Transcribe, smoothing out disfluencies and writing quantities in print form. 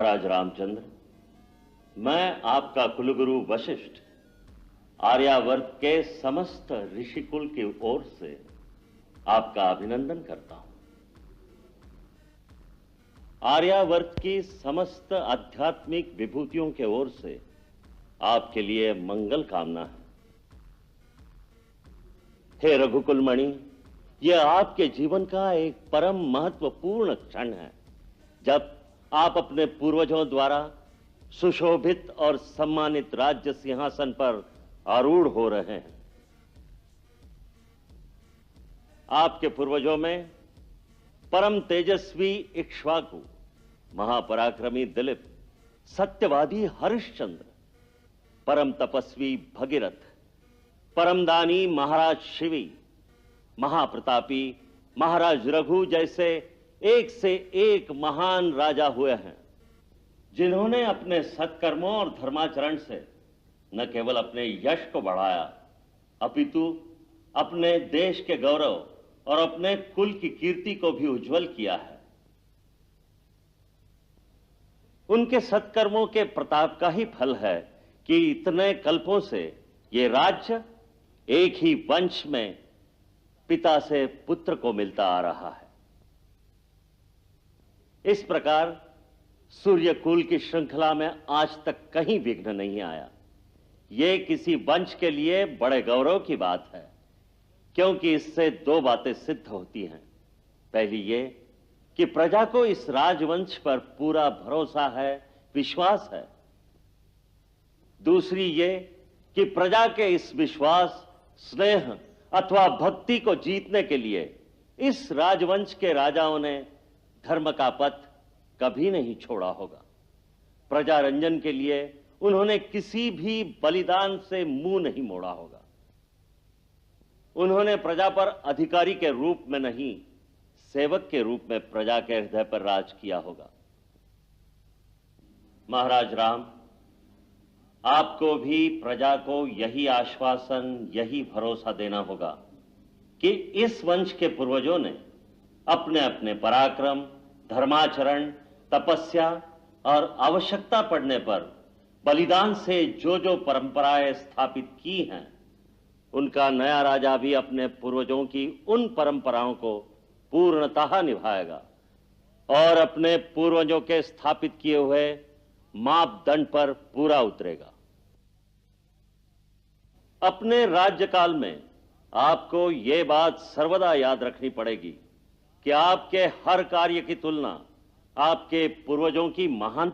महाराज रामचंद्र, मैं आपका कुलगुरु वशिष्ठ आर्यावर्त के समस्त ऋषिकुल की ओर से आपका अभिनंदन करता हूं। आर्यावर्त की समस्त आध्यात्मिक विभूतियों के ओर से आपके लिए मंगल कामना है। हे रघुकुलमणि, यह आपके जीवन का एक परम महत्वपूर्ण क्षण है, जब आप अपने पूर्वजों द्वारा सुशोभित और सम्मानित राज्य सिंहासन पर आरूढ़ हो रहे हैं। आपके पूर्वजों में परम तेजस्वी इक्ष्वाकु, महापराक्रमी दिलीप, सत्यवादी हरिश्चंद्र, परम तपस्वी भगीरथ, परमदानी महाराज शिवी, महाप्रतापी महाराज रघु जैसे एक से एक महान राजा हुए हैं, जिन्होंने अपने सत्कर्मों और धर्माचरण से न केवल अपने यश को बढ़ाया, अपितु अपने देश के गौरव और अपने कुल की कीर्ति को भी उज्जवल किया है। उनके सत्कर्मों के प्रताप का ही फल है कि इतने कल्पों से ये राज्य एक ही वंश में पिता से पुत्र को मिलता आ रहा है। इस प्रकार सूर्यकुल की श्रृंखला में आज तक कहीं विघ्न नहीं आया। यह किसी वंश के लिए बड़े गौरव की बात है, क्योंकि इससे दो बातें सिद्ध होती हैं। पहली ये कि प्रजा को इस राजवंश पर पूरा भरोसा है, विश्वास है। दूसरी ये कि प्रजा के इस विश्वास, स्नेह अथवा भक्ति को जीतने के लिए इस राजवंश के राजाओं ने धर्म का पथ कभी नहीं छोड़ा होगा। प्रजा रंजन के लिए उन्होंने किसी भी बलिदान से मुंह नहीं मोड़ा होगा। उन्होंने प्रजा पर अधिकारी के रूप में नहीं, सेवक के रूप में प्रजा के हृदय पर राज किया होगा। महाराज राम, आपको भी प्रजा को यही आश्वासन, यही भरोसा देना होगा कि इस वंश के पूर्वजों ने अपने अपने पराक्रम, धर्माचरण, तपस्या और आवश्यकता पड़ने पर बलिदान से जो जो परंपराएं स्थापित की हैं, उनका नया राजा भी अपने पूर्वजों की उन परंपराओं को पूर्णतः निभाएगा और अपने पूर्वजों के स्थापित किए हुए मापदंड पर पूरा उतरेगा। अपने राज्यकाल में आपको यह बात सर्वदा याद रखनी पड़ेगी कि आपके हर कार्य की तुलना आपके पूर्वजों की महान